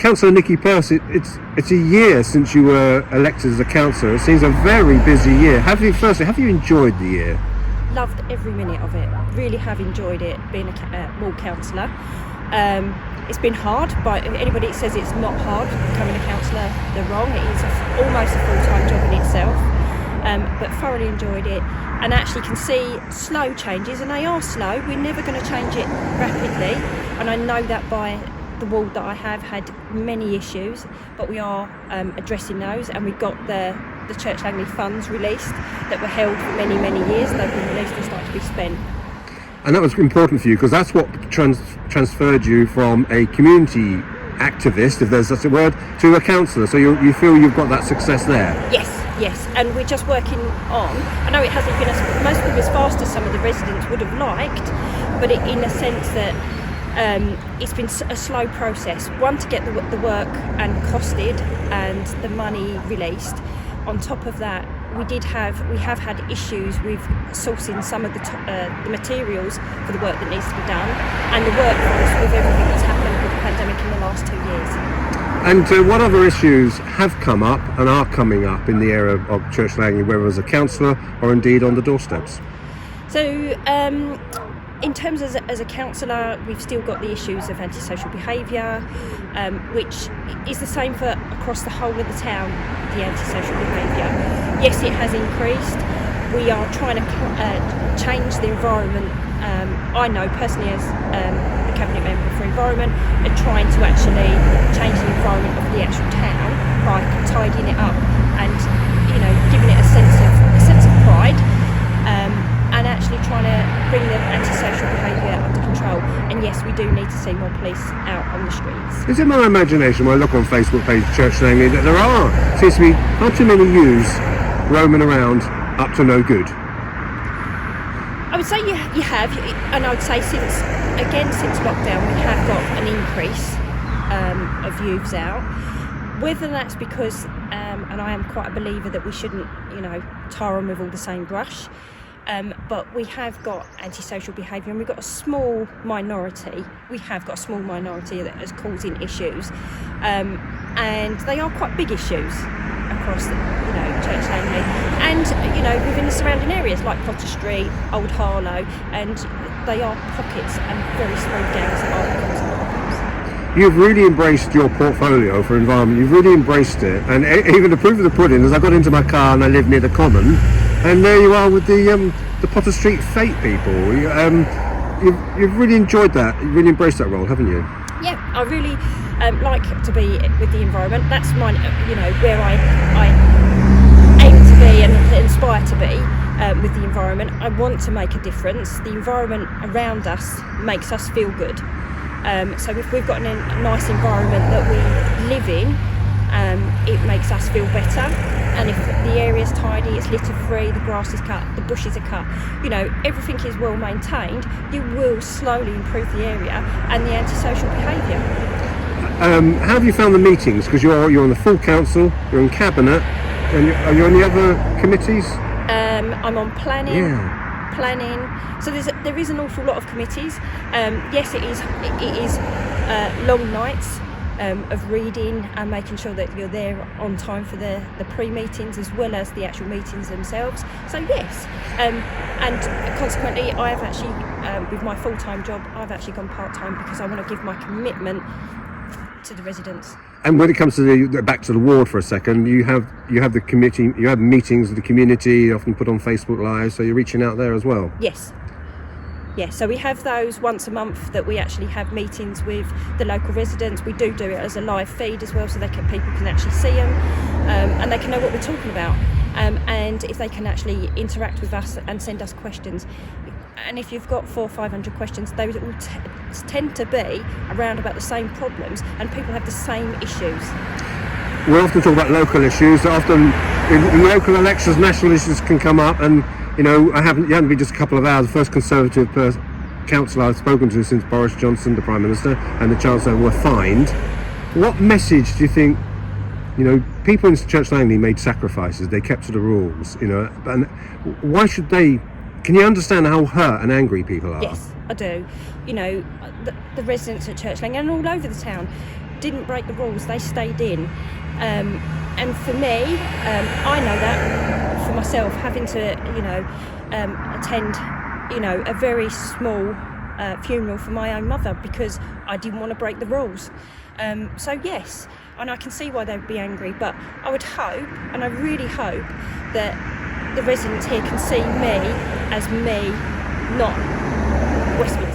Councillor Nicky Purse, it's a year since you were elected as a councillor. It seems a very busy year. Have you enjoyed the year? Loved every minute of it. Really have enjoyed it, being a ward councillor. It's been hard, but if anybody says it's not hard becoming a councillor, they're wrong. It is almost a full-time job in itself, but thoroughly enjoyed it, and actually can see slow changes, and they are slow. We're never going to change it rapidly, and I know that by the ward that I have had many issues, but we are addressing those, and we got the Church Langley funds released that were held for many years. They've been released and started to be spent. And that was important for you because that's what transferred you from a community activist, if there's such a word, to a councillor. So you feel you've got that success there? Yes, and we're just working on. I know it hasn't been most of as fast as some of the residents would have liked, but in a sense that it's been a slow process. One, to get the work and costed and the money released. On top of that, we have had issues with sourcing some of the materials for the work that needs to be done, and the workforce with everything that's happened with the pandemic in the last 2 years. And what other issues have come up and are coming up in the area of Church Langley, whether as a councillor or indeed on the doorsteps? So, in terms as a councillor, we've still got the issues of antisocial behaviour, which is the same for across the whole of the town, the antisocial behaviour. Yes, it has increased. We are trying to change the environment. I know personally as the Cabinet Member for Environment are trying to actually change the environment of the actual town by tidying it up and, giving it a sense of pride. And actually trying to bring the antisocial behaviour under control. And yes, we do need to see more police out on the streets. Is it my imagination when I look on Facebook page Church Langley that there seems to be not too many youths roaming around up to no good? I would say you have, and I would say since lockdown we have got an increase of youths out. Whether that's because, and I am quite a believer that we shouldn't, tar them with all the same brush. But we have got antisocial behaviour, and we've got a small minority. We have got a small minority that is causing issues, and they are quite big issues across Church Langley, and within the surrounding areas like Potter Street, Old Harlow, and they are pockets and very small gangs that are causing problems. You've really embraced your portfolio for environment. You've really embraced it, and even the proof of the pudding is I got into my car and I live near the Common. And there you are with the Potter Street Fate people. You've really enjoyed that. You've really embraced that role, haven't you? Yeah, I really like to be with the environment. That's my, where I aim to be and inspire to be with the environment. I want to make a difference. The environment around us makes us feel good. So if we've got a nice environment that we live in, it makes us feel better. And if the area's tidy, it's litter free, the grass is cut, the bushes are cut, everything is well maintained, you will slowly improve the area and the antisocial behaviour. How have you found the meetings? Because you're on the full council, you're in cabinet, and are you on the other committees? I'm on planning. Yeah. Planning. So there is an awful lot of committees. Yes, it is long nights. Of reading and making sure that you're there on time for the pre-meetings as well as the actual meetings themselves. So yes, and consequently I have actually, with my full-time job, I've actually gone part-time because I want to give my commitment to the residents. And when it comes to back to the ward for a second, you have the committee, you have meetings with the community, often put on Facebook Live, so you're reaching out there as well? Yes. Yeah, so we have those once a month that we actually have meetings with the local residents. We do it as a live feed as well, so people can actually see them and they can know what we're talking about. And if they can actually interact with us and send us questions. And if you've got 400 or 500 questions, those will tend to be around about the same problems, and people have the same issues. We often talk about local issues. Often in local elections, national issues can come up, and you haven't been just a couple of hours. The first Conservative councillor I've spoken to since Boris Johnson, the Prime Minister, and the Chancellor were fined. What message do you think? People in Church Langley made sacrifices. They kept to the rules. And why should they? Can you understand how hurt and angry people are? Yes, I do. The residents at Church Langley and all over the town, didn't break the rules, they stayed in. And for me, I know that for myself, having to, attend, a very small funeral for my own mother because I didn't want to break the rules. So yes, and I can see why they'd be angry, but I would hope, and I really hope, that the residents here can see me as me, not Westminster.